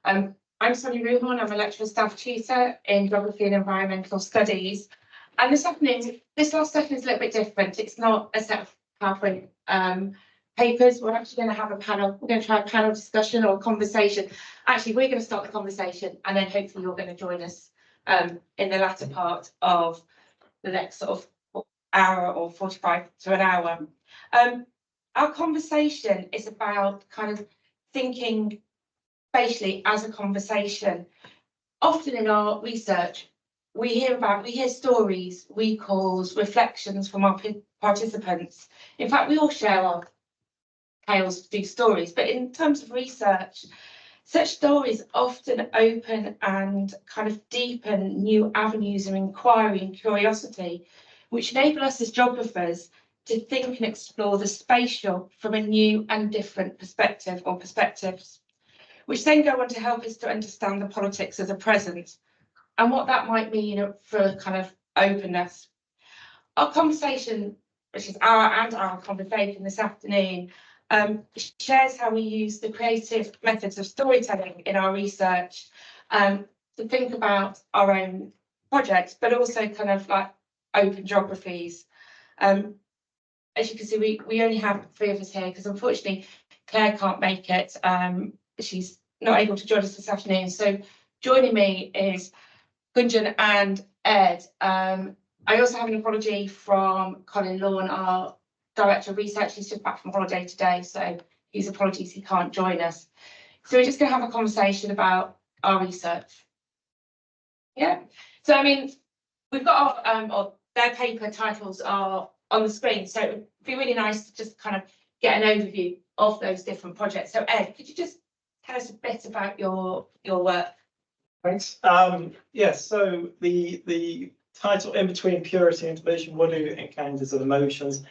I'm Sonja Rewhorn. I'm a lecturer staff tutor in geography and environmental studies. And this last session is a little bit different. It's not a set of PowerPoint papers. We're actually going to have a panel. We're going to try a panel discussion or conversation. Actually, we're going to start the conversation, and then hopefully you're going to join us in the latter part of the next sort of hour or 45 to an hour. Our conversation is about kind of thinking spatially as a conversation. Often in our research, we hear stories, recalls, reflections from our participants. In fact, we all share our tales through stories, but in terms of research, such stories often open and kind of deepen new avenues of inquiry and curiosity, which enable us as geographers to think and explore the spatial from a new and different perspective or perspectives, which then go on to help us to understand the politics of the present and what that might mean for kind of openness. Our conversation, which is our conversation this afternoon, shares how we use the creative methods of storytelling in our research to think about our own projects, but also kind of like open geographies. As you can see, we only have 3 of us here because unfortunately Claire can't make it. She's not able to join us this afternoon. So joining me is Gunjan and Ed. I also have an apology from Colin Lawn, our Director of Research. He's just back from holiday today, so his apologies he can't join us. So we're just going to have a conversation about our research. Yeah. So I mean, we've got our their paper titles are on the screen, so it would be really nice to just kind of get an overview of those different projects. So Ed, could you just tell us a bit about your work? Thanks. Yes, so the title In Between Purity and Delusion, Wudu Encounters and Emotions,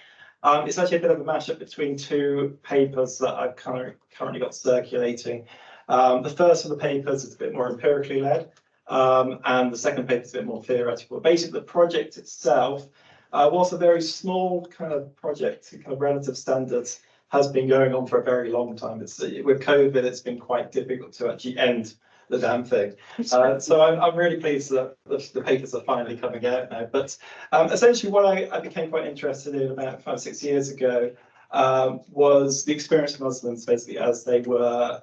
it's actually a bit of a mashup between 2 papers that I've currently got circulating. The first of the papers is a bit more empirically led, and the second paper is a bit more theoretical. Basically, the project itself was a very small kind of project, kind of relative standards, has been going on for a very long time. It's with COVID, it's been quite difficult to actually end the damn thing. So I'm really pleased that the papers are finally coming out now. But essentially what I became quite interested in about 5 or 6 years ago was the experience of Muslims, basically, as they were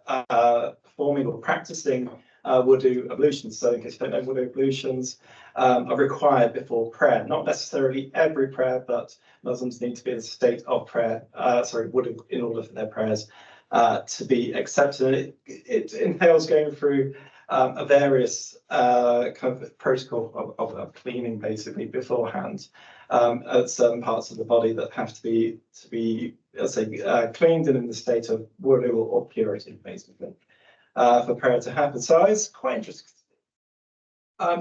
performing or practicing wudu ablutions. So in case you don't know, wudu ablutions are required before prayer. Not necessarily every prayer, but Muslims need to be in a state of prayer, wudu, in order for their prayers to be accepted. It entails going through a various kind of protocol of cleaning, basically, beforehand at certain parts of the body that have to be let's say, cleaned and in the state of wudu or purity, basically, for prayer to happen. So I was quite interested.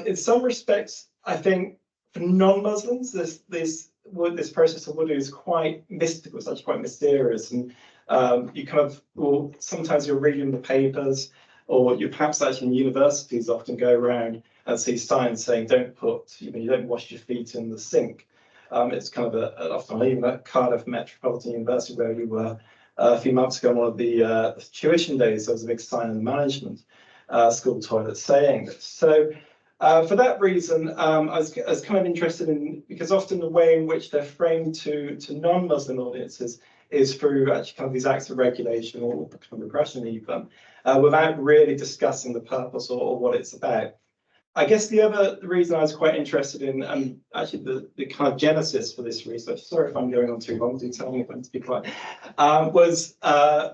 In some respects, I think for non-Muslims, this process of wudu is quite mystical. It's actually quite mysterious, and you kind of, well, sometimes you're reading the papers, or you perhaps actually in universities often go around and see signs saying don't put, you don't wash your feet in the sink. It's kind of often even at Cardiff Metropolitan University, where we were a few months ago on one of the tuition days, there was a big sign in the management school toilet saying this. So for that reason, I was kind of interested in, because often the way in which they're framed to non-Muslim audiences is through actually kind of these acts of regulation or kind of repression even, without really discussing the purpose or what it's about. I guess the reason I was quite interested in, and actually the kind of genesis for this research, sorry if I'm going on too long, do tell me when to be quiet, was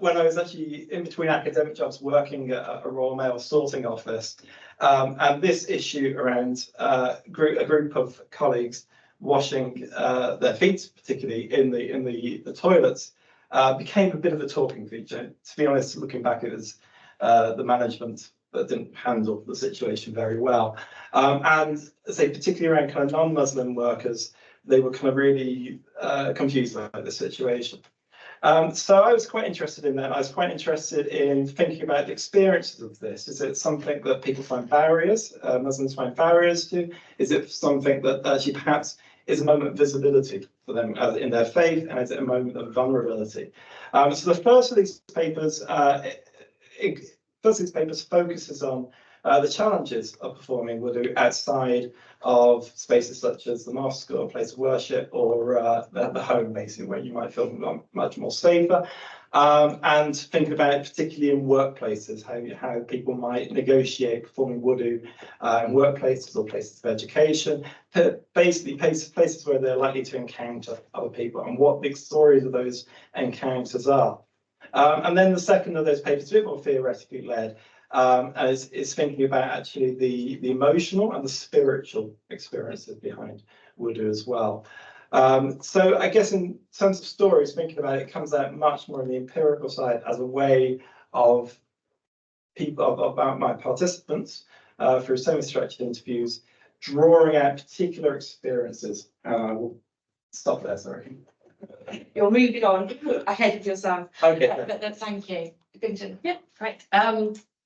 when I was actually in between academic jobs working at a Royal Mail sorting office, and this issue around a group of colleagues washing their feet, particularly in the toilets, became a bit of a talking feature. To be honest, looking back, it was the management that didn't handle the situation very well. And say particularly around kind of non-Muslim workers, they were kind of really confused about the situation. So I was quite interested in that. I was quite interested in thinking about the experiences of this. Is it something that people find barriers, Muslims find barriers to? Is it something that actually perhaps is a moment of visibility for them in their faith, and is it a moment of vulnerability? So the first of these papers first of these papers focuses on the challenges of performing wudu outside of spaces such as the mosque or a place of worship or the home, basically, where you might feel much more safer. And thinking about it particularly in workplaces, how people might negotiate performing wudu in workplaces or places of education, basically places where they're likely to encounter other people and what the stories of those encounters are. And then the second of those papers, a bit more theoretically led, is thinking about actually the emotional and the spiritual experiences behind wudu as well. So I guess in terms of stories, thinking about it, comes out much more on the empirical side as a way of about my participants through semi-structured interviews, drawing out particular experiences. We'll stop there, sorry. You're moving on ahead of yourself. Okay. But thank you, Gunjan. Yeah, great.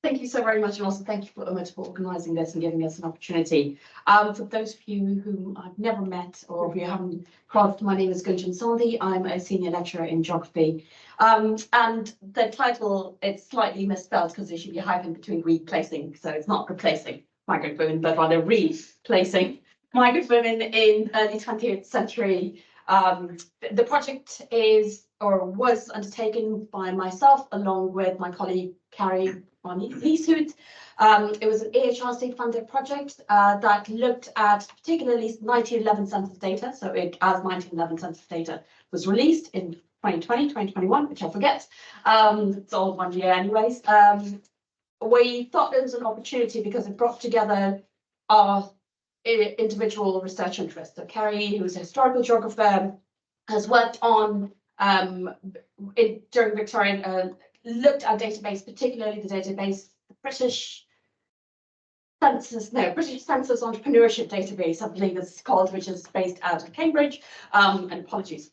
Thank you so very much, and also thank you for organising this and giving us an opportunity. For those of you whom I've never met or who haven't crossed, my name is Gunjan Sondhi. I'm a senior lecturer in geography. And the title, it's slightly misspelled because there should be a hyphen between replacing, so it's not replacing migrant women, but rather replacing migrant women in early 20th century. The project is or was undertaken by myself along with my colleague Carrie Leeshoot. It was an AHRC funded project that looked at particularly 1911 census data. So as 1911 census data was released in 2020, 2021, which I forget. It's all 1 year anyways. We thought there was an opportunity because it brought together our individual research interests. So Carrie, who's a historical geographer, has worked on during Victorian, looked at database, particularly the database, the British Census Entrepreneurship Database, I believe it's called, which is based out of Cambridge. And apologies,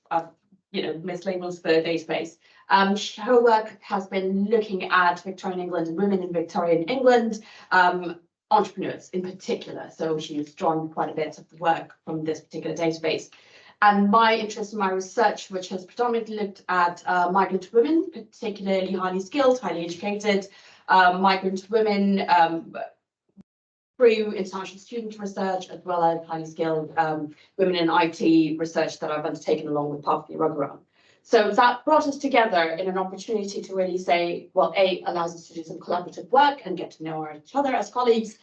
mislabels the database. Her work has been looking at Victorian England and women in Victorian England, entrepreneurs in particular. So she's drawn quite a bit of the work from this particular database. And my interest in my research, which has predominantly looked at migrant women, particularly highly skilled, highly educated migrant women through international student research, as well as highly skilled women in IT research that I've undertaken along with Parthia Raghuram. So that brought us together in an opportunity to really say, well, allows us to do some collaborative work and get to know each other as colleagues,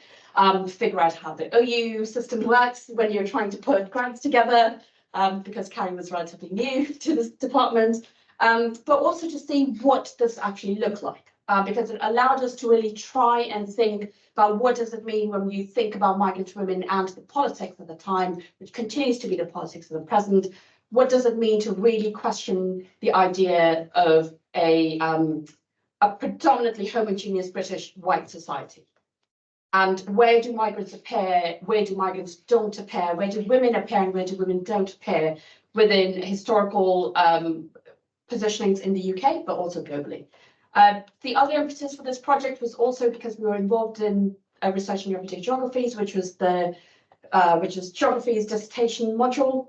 figure out how the OU system works when you're trying to put grants together, because Carrie was relatively new to this department, but also to see what this actually looked like, because it allowed us to really try and think about what does it mean when you think about migrant women and the politics of the time, which continues to be the politics of the present. What does it mean to really question the idea of a predominantly homogeneous British white society? And where do migrants appear? Where do migrants don't appear? Where do women appear and where do women don't appear within historical positionings in the UK, but also globally? The other impetus for this project was also because we were involved in research in everyday geographies, which was geography's dissertation module.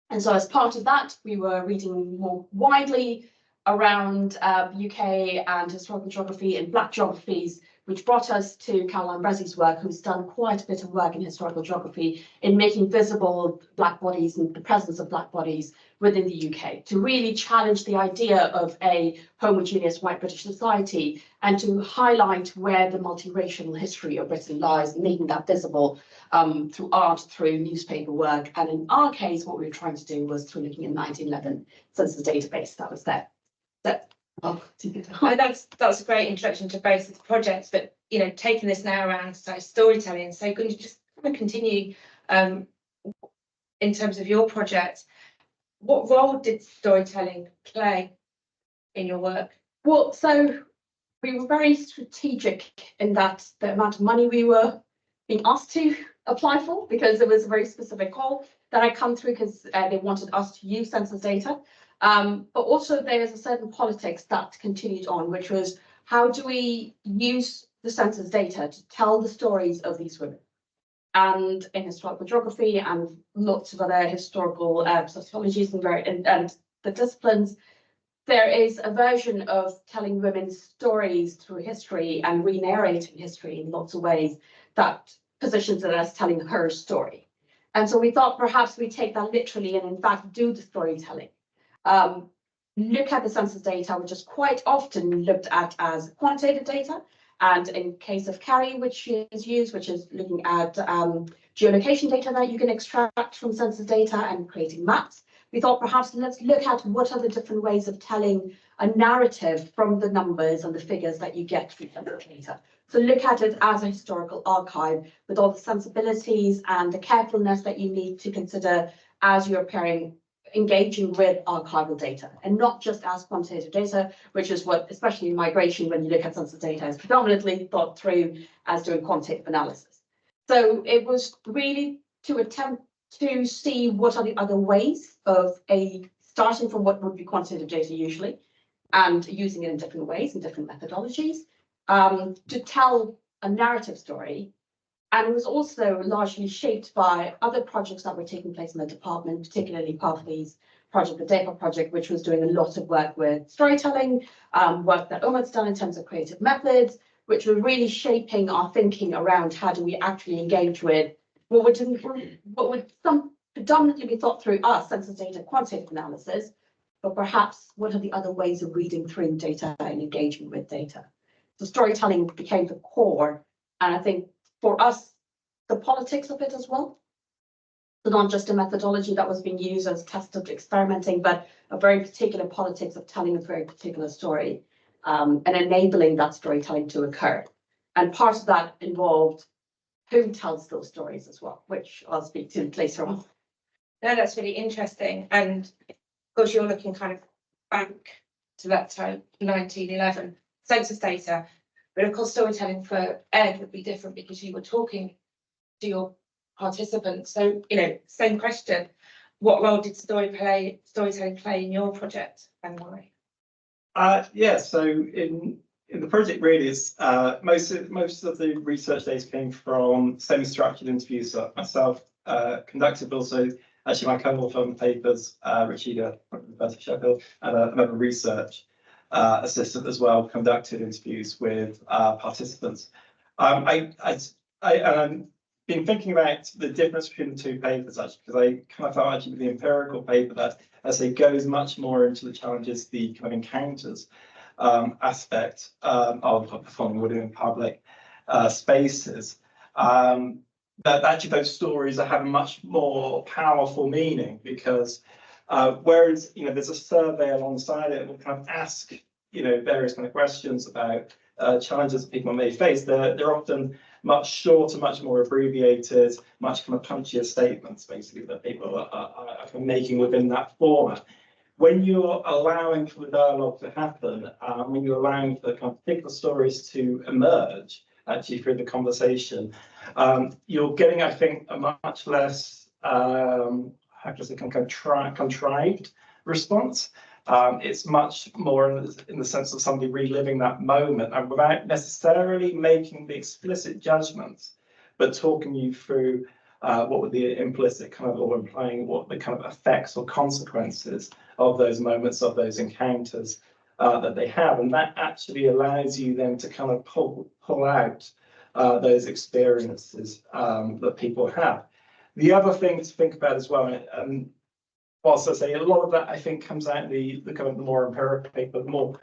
And so as part of that, we were reading more widely around UK and historical geography and Black geographies, which brought us to Caroline Bressy's work, who's done quite a bit of work in historical geography in making visible Black bodies and the presence of Black bodies within the UK, to really challenge the idea of a homogeneous white British society and to highlight where the multiracial history of Britain lies, making that visible through art, through newspaper work. And in our case, what we were trying to do was through looking at 1911 census database that was there. That's a great introduction to both of the projects, but taking this now around storytelling. So could you just kind of continue in terms of your project? What role did storytelling play in your work? Well, so we were very strategic in that the amount of money we were being asked to apply for, because it was a very specific call that had come through because they wanted us to use census data. But also there is a certain politics that continued on, which was how do we use the census data to tell the stories of these women? And in historical geography and lots of other historical sociologies and the disciplines, there is a version of telling women's stories through history and re-narrating history in lots of ways that positions it as telling her story. And so we thought perhaps we take that literally and in fact do the storytelling. Look at the census data, which is quite often looked at as quantitative data. And in case of Carrie, which is used, which is looking at geolocation data that you can extract from census data and creating maps, we thought perhaps let's look at what are the different ways of telling a narrative from the numbers and the figures that you get from census data. So look at it as a historical archive with all the sensibilities and the carefulness that you need to consider as you're engaging with archival data, and not just as quantitative data, which is what, especially in migration, when you look at census data, is predominantly thought through as doing quantitative analysis. So it was really to attempt to see what are the other ways of starting from what would be quantitative data usually, and using it in different ways and different methodologies, to tell a narrative story. And it was also largely shaped by other projects that were taking place in the department, particularly Parflee's project, the DAPA project, which was doing a lot of work with storytelling, work that Omar's done in terms of creative methods, which were really shaping our thinking around how do we actually engage with what would some predominantly be thought through us, census data, quantitative analysis, but perhaps what are the other ways of reading through data and engaging with data. So storytelling became the core, and I think for us, the politics of it as well. So not just a methodology that was being used as tested experimenting, but a very particular politics of telling a very particular story, and enabling that storytelling to occur. And part of that involved who tells those stories as well, which I'll speak to later on. No, that's really interesting. And of course, you're looking kind of back to that time, 1911, census data. But of course, storytelling for Ed would be different because you were talking to your participants. So, same question. What role did storytelling play in your project and why? Yeah, so in the project really is most of the research data came from semi-structured interviews that myself conducted, but also actually my co-author on the papers, Rachida from the University of Sheffield, and another research assistant as well, conducted interviews with participants. I've been thinking about the difference between the two papers actually, because I kind of felt actually the empirical paper that, as it goes much more into the challenges, the kind of encounters aspect of performing wudu in public spaces, that actually those stories have a much more powerful meaning, because whereas there's a survey alongside it, will kind of ask various kind of questions about challenges that people may face. They're often much shorter, much more abbreviated, much kind of punchier statements, basically, that people are making within that format. When you're allowing for the dialogue to happen, when you're allowing for the kind of particular stories to emerge, actually through the conversation, you're getting, I think, a much less, how can I say, contrived response. It's much more in the sense of somebody reliving that moment, and without necessarily making the explicit judgments, but talking you through what would the implicit kind of, or implying what the kind of effects or consequences of those moments, of those encounters that they have. And that actually allows you then to kind of pull out those experiences that people have. The other thing to think about as well, whilst I say a lot of that, I think, comes out in the kind of the more empirical paper, the more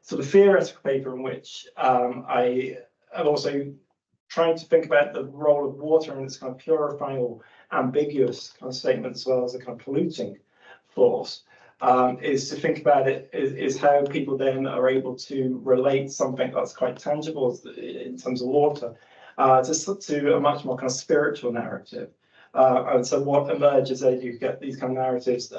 sort of theoretical paper, in which I am also trying to think about the role of water in this kind of purifying or ambiguous kind of statement, as well as a kind of polluting force, is to think about it is how people then are able to relate something that's quite tangible in terms of water to a much more kind of spiritual narrative. And so what emerges is you get these kind of narratives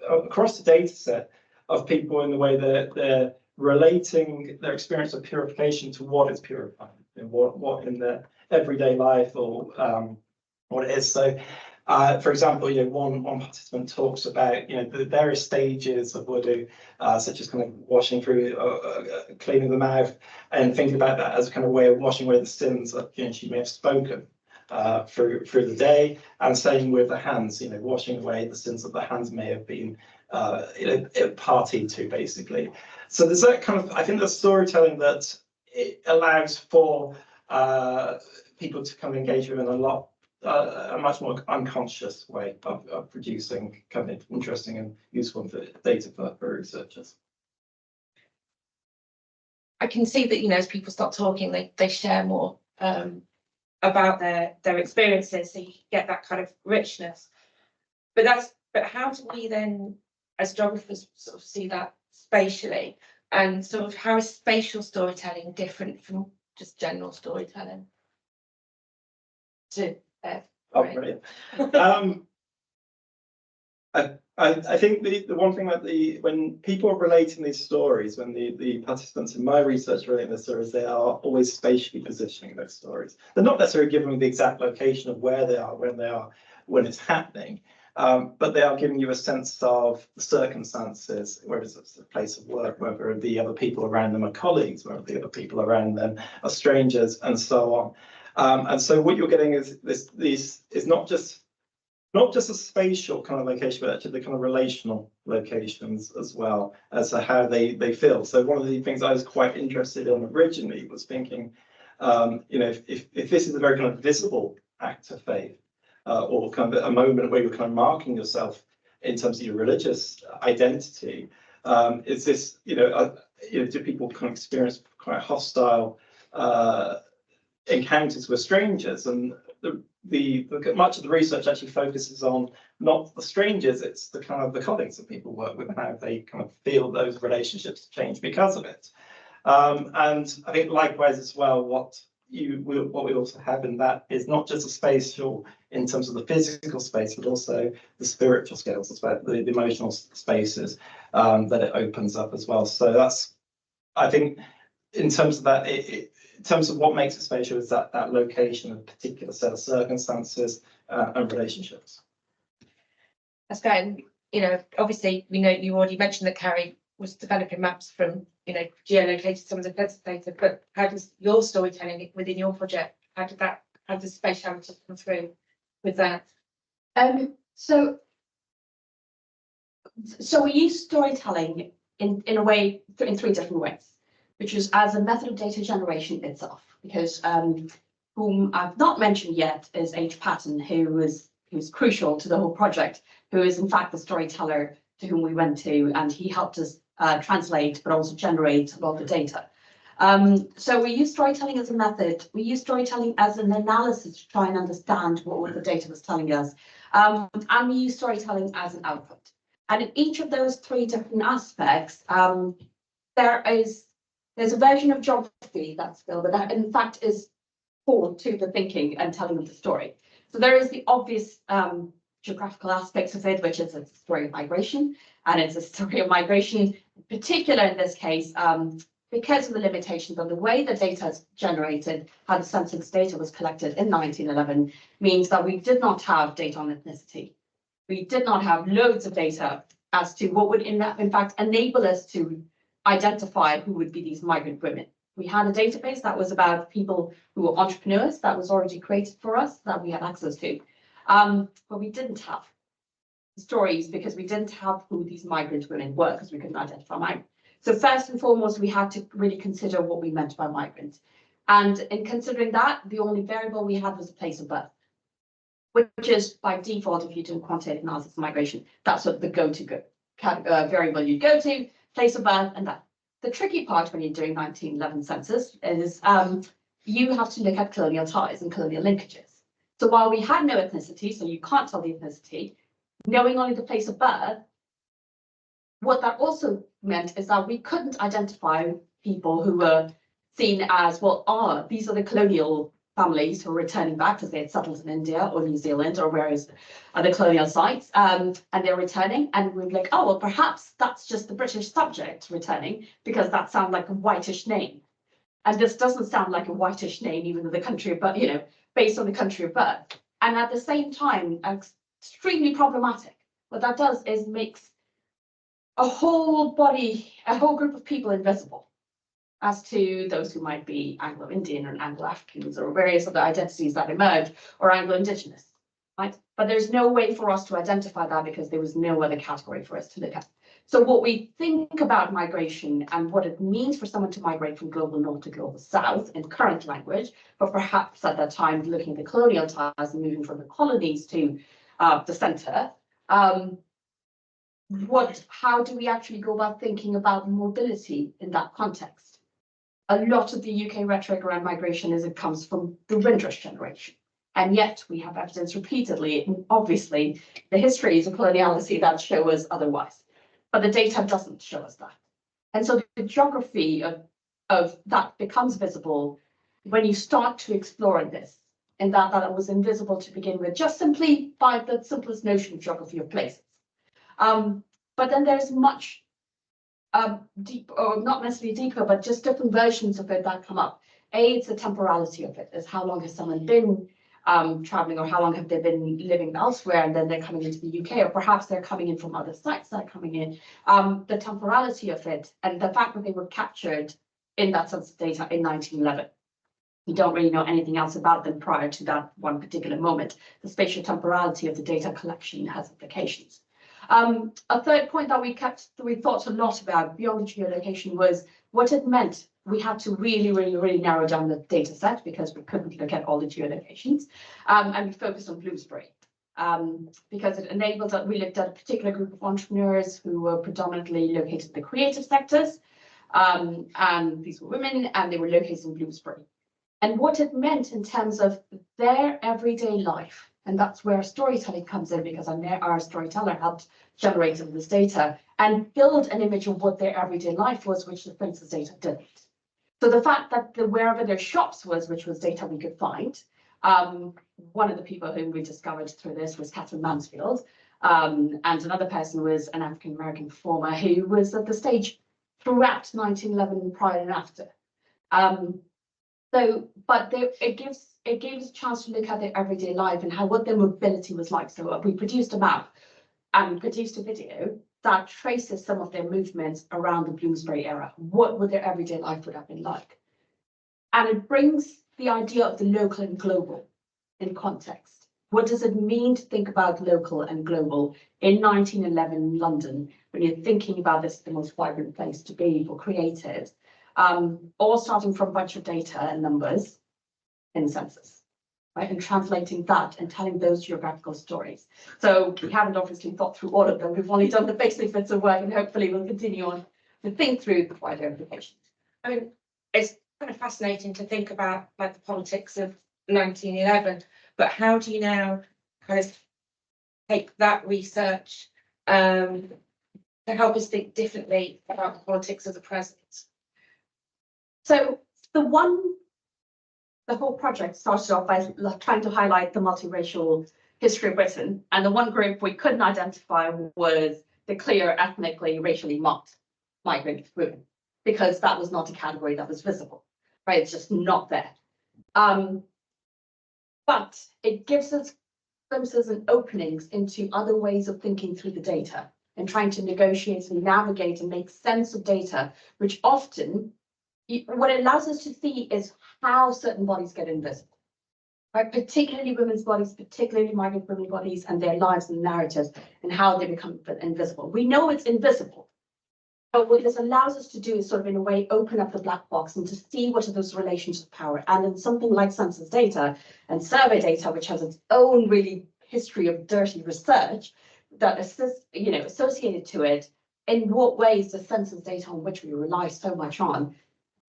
across the data set of people in the way that they're relating their experience of purification to what is purifying, and what in their everyday life, or what it is. So, for example, one participant talks about the various stages of wudu, such as kind of washing through, cleaning the mouth, and thinking about that as a kind of way of washing away the sins that she may have spoken through the day, and same with the hands, washing away the sins that the hands may have been party to, basically. So there's that kind of, I think, the storytelling that it allows for people to kind of engage with in a much more unconscious way of producing kind of interesting and useful data for researchers. I can see that, as people start talking, they share more about their experiences, so you get that kind of richness. But how do we then, as geographers, sort of see that spatially, and sort of how is spatial storytelling different from just general storytelling? Oh, brilliant. I think the one thing that when people are relating these stories, when the participants in my research relate their stories, they are always spatially positioning those stories. They're not necessarily giving the exact location of where they are, when it's happening, but they are giving you a sense of the circumstances, whether it's a place of work, whether the other people around them are colleagues, whether the other people around them are strangers, and so on. And so what you're getting is this is not just a spatial kind of location, but actually the kind of relational locations as well as to how they feel. So one of the things I was quite interested in originally was thinking, if this is a very kind of visible act of faith, or kind of a moment where you're kind of marking yourself in terms of your religious identity, is this, do people kind of experience quite hostile encounters with strangers? And much of the research actually focuses on not the strangers, it's the kind of the colleagues that people work with and how they kind of feel those relationships change because of it. And I think likewise as well, what we also have in that is not just a spatial in terms of the physical space, but also the spiritual scales as well, the emotional spaces that it opens up as well. So that's, I think, in terms of that, in terms of what makes it spatial is that location, a particular set of circumstances and relationships. That's great. And, obviously, we know you already mentioned that Carrie was developing maps from, geolocated some of the census data, but how does your storytelling within your project, how does spatiality come through with that? So we use storytelling in a way, in three different ways, which is as a method of data generation itself, because whom I've not mentioned yet is H. Patton, who was crucial to the whole project, who is in fact the storyteller to whom we went to, and he helped us translate, but also generate a lot of the data. So we use storytelling as a method. We use storytelling as an analysis to try and understand what the data was telling us. And we use storytelling as an output. And in each of those three different aspects, there's a version of geography that's still, but that in fact is core to the thinking and telling of the story. So there is the obvious geographical aspects of it, which is a story of migration, and it's a story of migration, in particular in this case, because of the limitations of the way the data is generated, how the census data was collected in 1911, means that we did not have data on ethnicity. We did not have loads of data as to what would in fact enable us to identify who would be these migrant women. We had a database that was about people who were entrepreneurs that was already created for us that we had access to. But we didn't have stories because we didn't have who these migrant women were because we couldn't identify migrants. So first and foremost, we had to really consider what we meant by migrant. And in considering that, the only variable we had was the place of birth, which is by default, if you do quantitative analysis of migration, that's what the go-to variable you go to, place of birth, and that. The tricky part when you're doing 1911 census is you have to look at colonial ties and colonial linkages. So while we had no ethnicity, so you can't tell the ethnicity, knowing only the place of birth, what that also meant is that we couldn't identify people who were seen as, well, these are the colonial families who are returning back because they had settled in India or New Zealand or various other colonial sites, and they're returning, and we're like, oh, well, perhaps that's just the British subject returning because that sounds like a whitish name. And this doesn't sound like a whitish name, even though the country of birth, based on the country of birth. And at the same time, extremely problematic. What that does is makes a whole group of people invisible as to those who might be Anglo-Indian or Anglo-Africans or various other identities that emerge, or Anglo-Indigenous. right? But there's no way for us to identify that because there was no other category for us to look at. So what we think about migration and what it means for someone to migrate from global north to global south in current language, but perhaps at that time looking at the colonial ties and moving from the colonies to the centre, how do we actually go about thinking about mobility in that context? A lot of the UK rhetoric around migration is it comes from the Windrush generation. And yet we have evidence repeatedly, and obviously the histories of coloniality that show us otherwise. But the data doesn't show us that. And so the geography of that becomes visible when you start to explore this, and that it was invisible to begin with, just simply by the simplest notion of geography of places. But then there's much deep, or not necessarily deeper, but just different versions of it that come up. It's the temporality of it, is how long has someone been traveling, or how long have they been living elsewhere, and then they're coming into the UK, or perhaps they're coming in from other sites that are coming in. The temporality of it, and the fact that they were captured in that census data in 1911. We don't really know anything else about them prior to that one particular moment. The spatial temporality of the data collection has implications. A third point that we thought a lot about beyond the geolocation was what it meant. We had to really narrow down the data set because we couldn't look at all the geolocations, and we focused on Bloomsbury because it enabled us. We looked at a particular group of entrepreneurs who were predominantly located in the creative sectors, and these were women, and they were located in Bloomsbury. And what it meant in terms of their everyday life. And that's where storytelling comes in, because our storyteller helped generate some of this data and build an image of what their everyday life was, which the census data didn't. So the fact that wherever their shops was, which was data we could find, one of the people whom we discovered through this was Catherine Mansfield, and another person was an African-American performer who was at the stage throughout 1911, prior and after. It gives a chance to look at their everyday life and what their mobility was like. So we produced a map and we produced a video that traces some of their movements around the Bloomsbury era. What would their everyday life would have been like? And it brings the idea of the local and global in context. What does it mean to think about local and global in 1911 London, when you're thinking about this as the most vibrant place to be for creatives? All starting from a bunch of data and numbers in the census, right? And translating that and telling those geographical stories. So we haven't obviously thought through all of them. We've only done the basic bits of work, and hopefully we'll continue on to think through the wider implications. I mean, it's kind of fascinating to think about like the politics of 1911, but how do you now kind of take that research to help us think differently about the politics of the present? So the whole project started off by trying to highlight the multiracial history of Britain, and the one group we couldn't identify was the clear ethnically, racially marked migrant women, because that was not a category that was visible, right? It's just not there. But it gives us glimpses and openings into other ways of thinking through the data and trying to negotiate and navigate and make sense of data, which often what it allows us to see is how certain bodies get invisible, right? Particularly women's bodies, particularly migrant women's bodies, and their lives and narratives, and how they become invisible. We know it's invisible, but what this allows us to do is sort of, in a way, open up the black box and to see what are those relations of power. And in something like census data and survey data, which has its own really history of dirty research that associated to it, in what ways the census data on which we rely so much on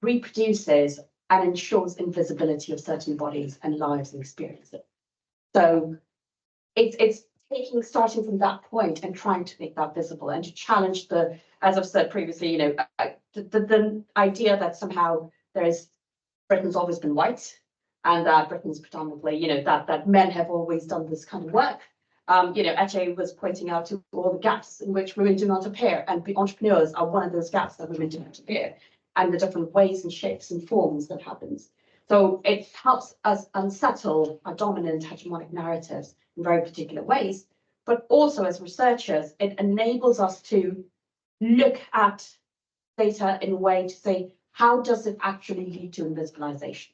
reproduces and ensures invisibility of certain bodies and lives and experiences. So it's starting from that point and trying to make that visible and to challenge as I've said previously, the idea that somehow Britain's always been white, and that Britain's predominantly, that men have always done this kind of work. Ajay was pointing out to all the gaps in which women do not appear, and the entrepreneurs are one of those gaps that women do not appear, and the different ways and shapes and forms that happens. So it helps us unsettle our dominant hegemonic narratives in very particular ways, but also as researchers, it enables us to look at data in a way to say, how does it actually lead to invisibilization?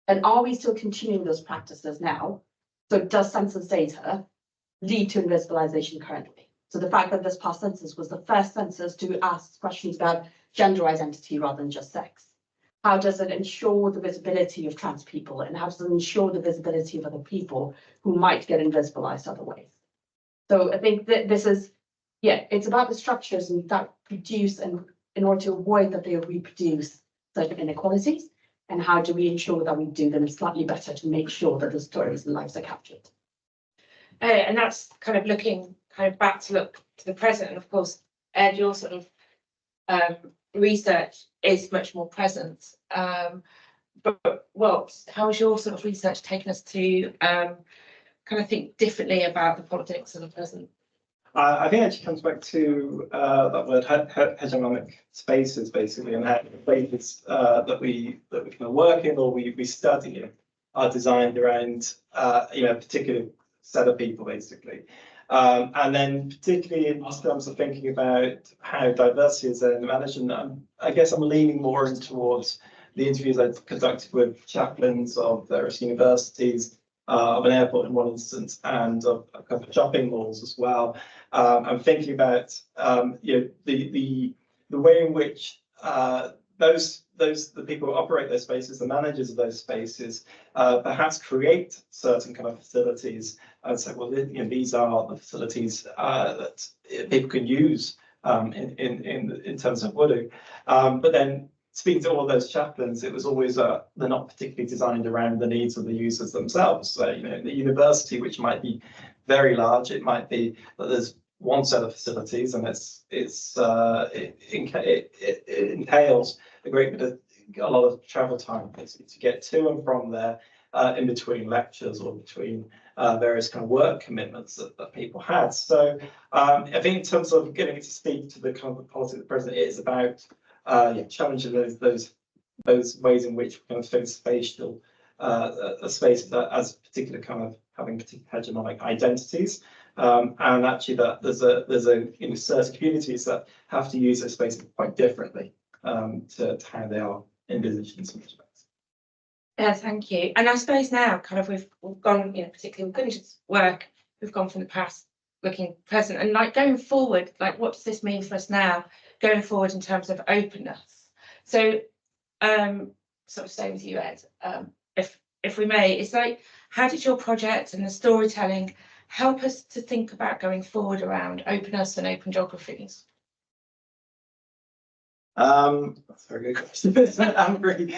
And are we still continuing those practices now? So does census data lead to invisibilization currently? So the fact that this past census was the first census to ask questions about gender identity rather than just sex. How does it ensure the visibility of trans people, and how does it ensure the visibility of other people who might get invisibilized other ways? So I think that this is, yeah, it's about the structures and that produce, and in order to avoid that they reproduce certain inequalities, and how do we ensure that we do them slightly better to make sure that the stories and lives are captured. And that's kind of looking kind of back to look to the present. And of course, Ed, your sort of research is much more present. But well, how has your sort of research taken us to kind of think differently about the politics of the present? I think it actually comes back to that word hegemonic spaces, basically, and how the places that we kind of work in or we study in are designed around a particular set of people, basically. And then particularly in terms of thinking about how diversity is managed, and I guess I'm leaning more in towards the interviews I've conducted with chaplains of various universities, of an airport in one instance, and of a couple of shopping malls as well. I'm thinking about the way in which the people who operate those spaces, the managers of those spaces, perhaps create certain kind of facilities and say, well, these are the facilities that people can use in terms of wudu. But then speaking to all of those chaplains, it was always they're not particularly designed around the needs of the users themselves. So, the university, which might be very large, it might be that there's one set of facilities, and it entails a lot of travel time basically to get to and from there, in between lectures or between various kind of work commitments that people had. So I think in terms of getting to speak to the kind of politics of the present, it is about challenging those ways in which we kind of think spatial a space that as particular kind of having particular hegemonic identities, and actually that there's a certain communities that have to use those spaces quite differently to how they are envisaged in some respects. Yeah, thank you. And I suppose now kind of we've gone, particularly with Gunjan's work, we've gone from the past looking present, and like going forward, like what does this mean for us now going forward in terms of openness? So sort of stay with you, Ed, if we may. It's like, how did your project and the storytelling help us to think about going forward around openness and open geographies? That's a very good question. I'm really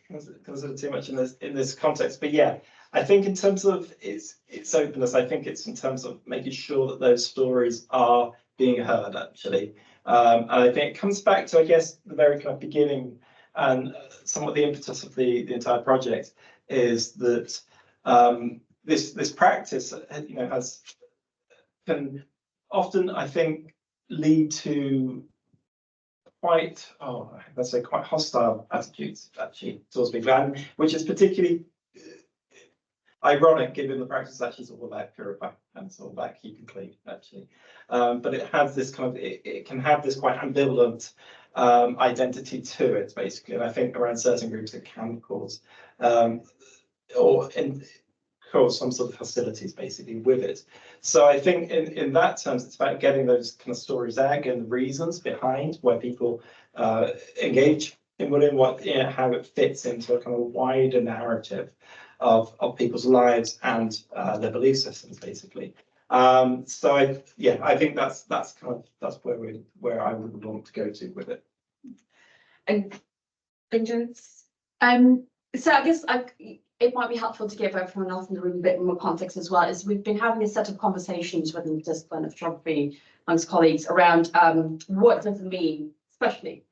consider too much in this context, but yeah, I think in terms of its openness, I think it's in terms of making sure that those stories are being heard actually, and I think it comes back to, I guess, the very kind of beginning and somewhat the impetus of the entire project is that this practice can often, I think, lead to quite hostile attitudes actually towards people, and which is particularly ironic given the practice actually is all about purifying and it's all about keeping clean actually, but it has this kind of it can have this quite ambivalent identity to it basically, and I think around certain groups it can cause cause some sort of hostilities basically with it. So I think in that terms, it's about getting those kind of stories out, getting the reasons behind why people engage in what how it fits into a kind of wider narrative of people's lives and their belief systems basically. So I think that's where I would want to go to with it. And Gunjan's? So I guess it might be helpful to give everyone else in the room a bit more context as well, is we've been having a set of conversations within the discipline of geography amongst colleagues around what does it mean, especially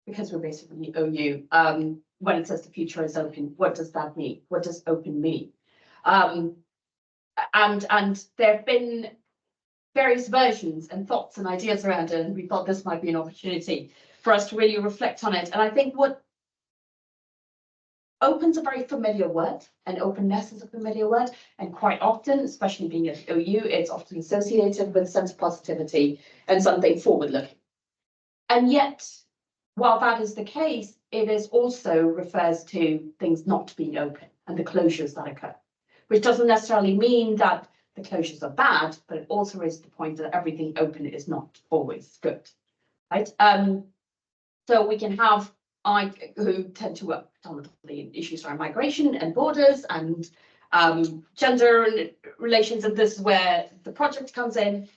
because we're basically OU, when it says the future is open, what does that mean? What does open mean? And there have been various versions and thoughts and ideas around it, and we thought this might be an opportunity for us to really reflect on it. And I think what open's a very familiar word, and openness is a familiar word, and quite often, especially being at OU, it's often associated with a sense of positivity and something forward-looking. And yet, while that is the case, it is also refers to things not being open and the closures that occur. which doesn't necessarily mean that the closures are bad, but it also raises the point that everything open is not always good, right? So we can have who tend to work predominantly in issues around migration and borders and gender relations, and this is where the project comes in.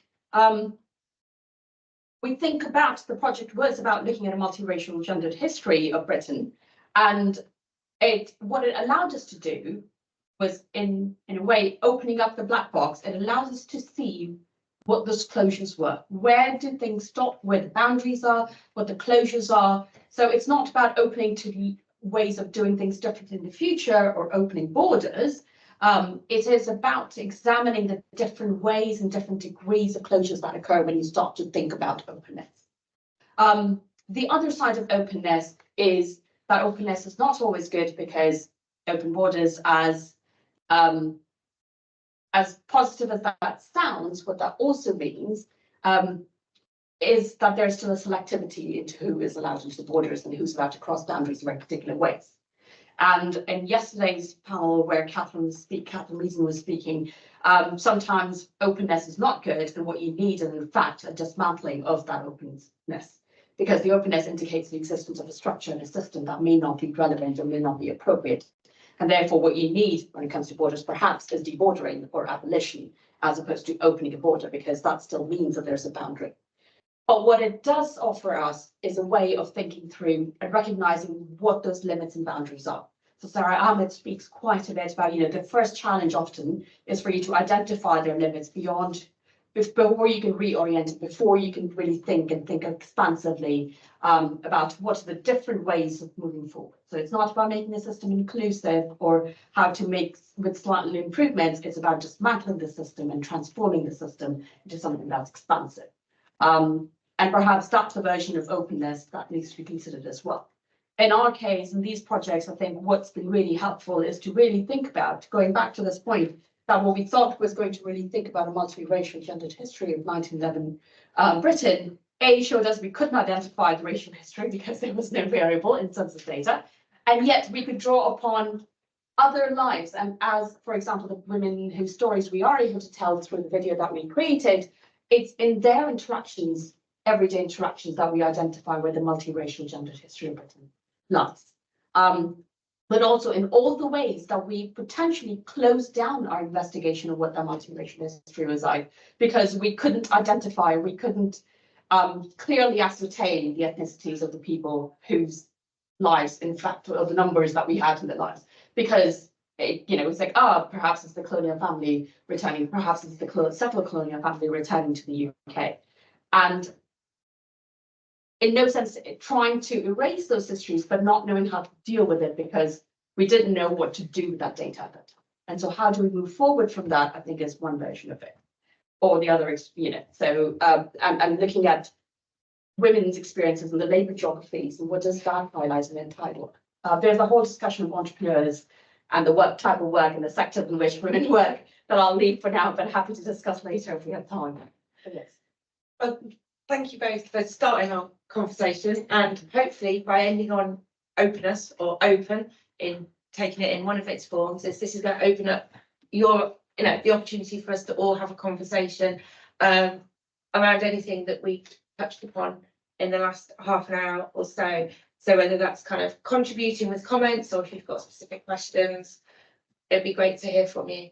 We think about the project was about looking at a multiracial gendered history of Britain, and what it allowed us to do was in a way opening up the black box. It allows us to see what those closures were. Where do things stop, where the boundaries are, what the closures are. So it's not about opening to ways of doing things different in the future or opening borders. It is about examining the different ways and different degrees of closures that occur when you start to think about openness. The other side of openness is that openness is not always good, because open borders, as positive as that sounds, what that also means is that there's still a selectivity into who is allowed into the borders and who's allowed to cross boundaries in very particular ways. And in yesterday's panel, where Catherine Reason was speaking, sometimes openness is not good, and what you need is in fact a dismantling of that openness, because the openness indicates the existence of a structure and a system that may not be relevant or may not be appropriate. And therefore what you need when it comes to borders perhaps is debordering or abolition, as opposed to opening a border, because that still means that there's a boundary. But what it does offer us is a way of thinking through and recognizing what those limits and boundaries are. So Sarah Ahmed speaks quite a bit about, the first challenge often is for you to identify their limits beyond, before you can reorient it, before you can really think expansively about what are the different ways of moving forward. So it's not about making the system inclusive or how to make with slight improvements. It's about dismantling the system and transforming the system into something that's expansive. And perhaps that's the version of openness that needs to be considered as well. In our case, in these projects, I think what's been really helpful is to really think about, going back to this point, that what we thought was going to really think about a multiracial gendered history of 1911 Britain, showed us we couldn't identify the racial history because there was no variable in census data, and yet we could draw upon other lives. And as, for example, the women whose stories we are able to tell through the video that we created, it's in their interactions, everyday interactions, that we identify where the multiracial gendered history of Britain lies. But also in all the ways that we potentially closed down our investigation of what that multiracial history was like, because we couldn't identify, we couldn't clearly ascertain the ethnicities of the people whose lives, in fact, or the numbers that we had in their lives, because it's like, perhaps it's the colonial family returning, perhaps it's the settler colonial family returning to the UK. And in no sense trying to erase those histories, but not knowing how to deal with it, because we didn't know what to do with that data at that time. And so how do we move forward from that, I think, is one version of it. Or the other, so I'm looking at women's experiences in the labour geographies, and what does that highlight in the title? There's a whole discussion of entrepreneurs and the type of work and the sector in which women work that I'll leave for now, but happy to discuss later if we have time. But yes. Well, thank you both for starting our conversation, and hopefully by ending on openness or open, in taking it in one of its forms, this is going to open up the opportunity for us to all have a conversation around anything that we touched upon in the last half an hour or so. So whether that's kind of contributing with comments, or if you've got specific questions, it'd be great to hear from you.